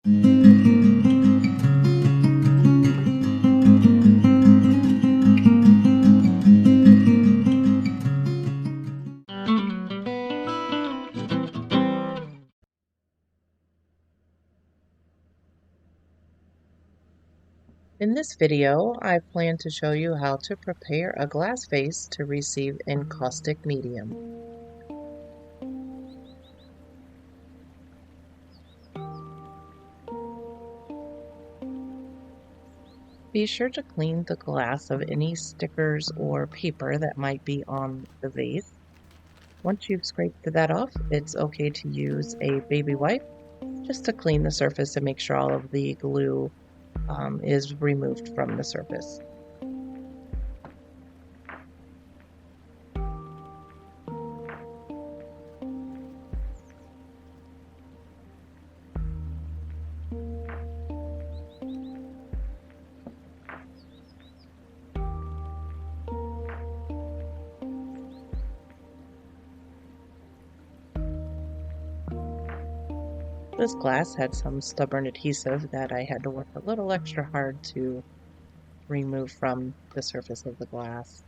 In this video, I plan to show you how to prepare a glass vase to receive encaustic medium. Be sure to clean the glass of any stickers or paper that might be on the vase. Once you've scraped that off, it's okay to use a baby wipe just to clean the surface and make sure all of the glue is removed from the surface. This glass had some stubborn adhesive that I had to work a little extra hard to remove from the surface of the glass.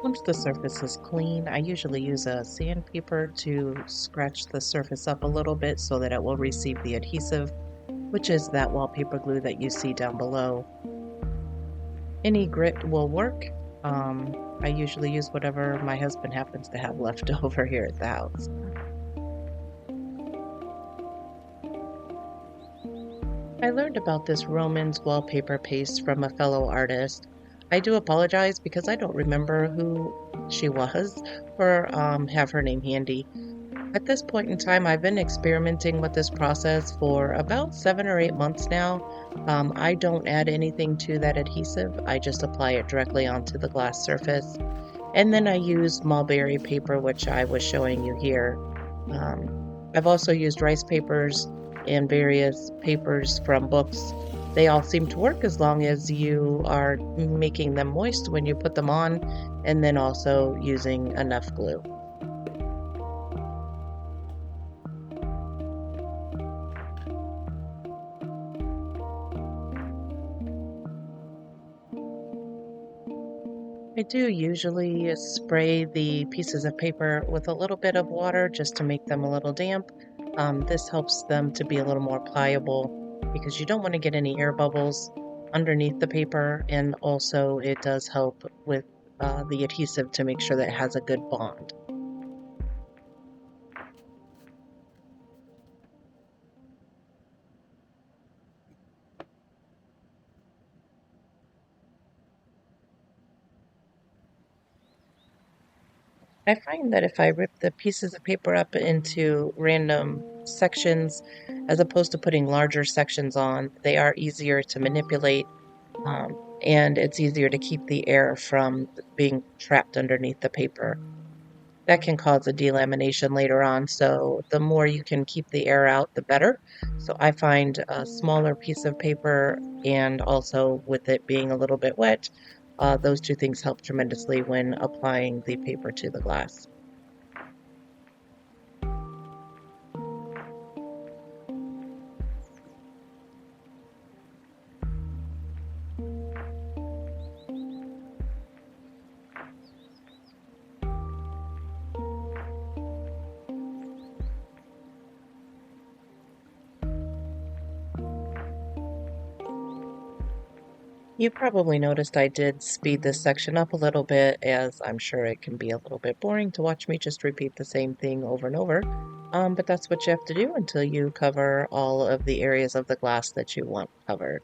Once the surface is clean, I usually use a sandpaper to scratch the surface up a little bit so that it will receive the adhesive, which is that wallpaper glue that you see down below. Any grit will work. I usually use whatever my husband happens to have left over here at the house. I learned about this Romans wallpaper paste from a fellow artist. I do apologize because I don't remember who she was or have her name handy. At this point in time, I've been experimenting with this process for about 7 or 8 months now. I don't add anything to that adhesive. I just apply it directly onto the glass surface. And then I use mulberry paper, which I was showing you here. I've also used rice papers and various papers from books. They all seem to work as long as you are making them moist when you put them on, and then also using enough glue. I do usually spray the pieces of paper with a little bit of water just to make them a little damp. This helps them to be a little more pliable because you don't want to get any air bubbles underneath the paper, and also it does help with the adhesive to make sure that it has a good bond. I find that if I rip the pieces of paper up into random sections, as opposed to putting larger sections on, they are easier to manipulate, and it's easier to keep the air from being trapped underneath the paper. That can cause a delamination later on, so the more you can keep the air out, the better. So I find a smaller piece of paper, and also with it being a little bit wet, those two things help tremendously when applying the paper to the glass. You probably noticed I did speed this section up a little bit, as I'm sure it can be a little bit boring to watch me just repeat the same thing over and over. But that's what you have to do until you cover all of the areas of the glass that you want covered.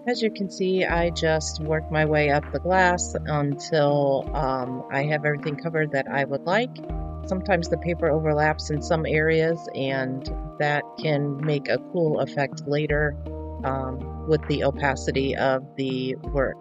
As you can see, I just work my way up the glass until I have everything covered that I would like. Sometimes the paper overlaps in some areas, and that can make a cool effect later with the opacity of the work.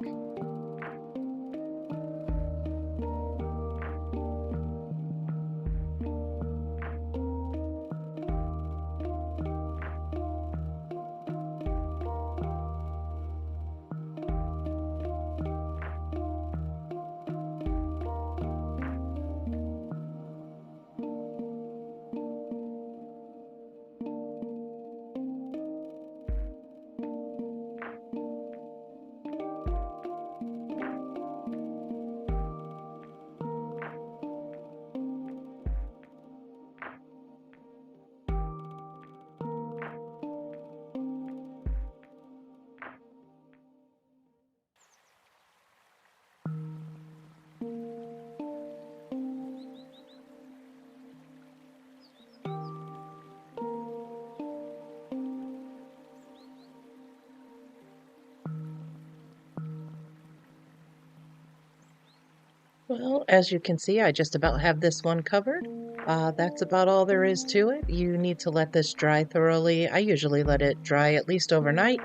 Well, as you can see, I just about have this one covered. That's about all there is to it. You need to let this dry thoroughly. I usually let it dry at least overnight,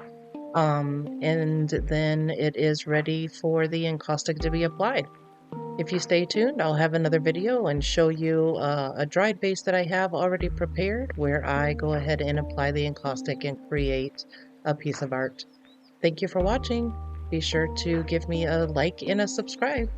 and then it is ready for the encaustic to be applied. If you stay tuned, I'll have another video and show you a dried base that I have already prepared where I go ahead and apply the encaustic and create a piece of art. Thank you for watching. Be sure to give me a like and a subscribe.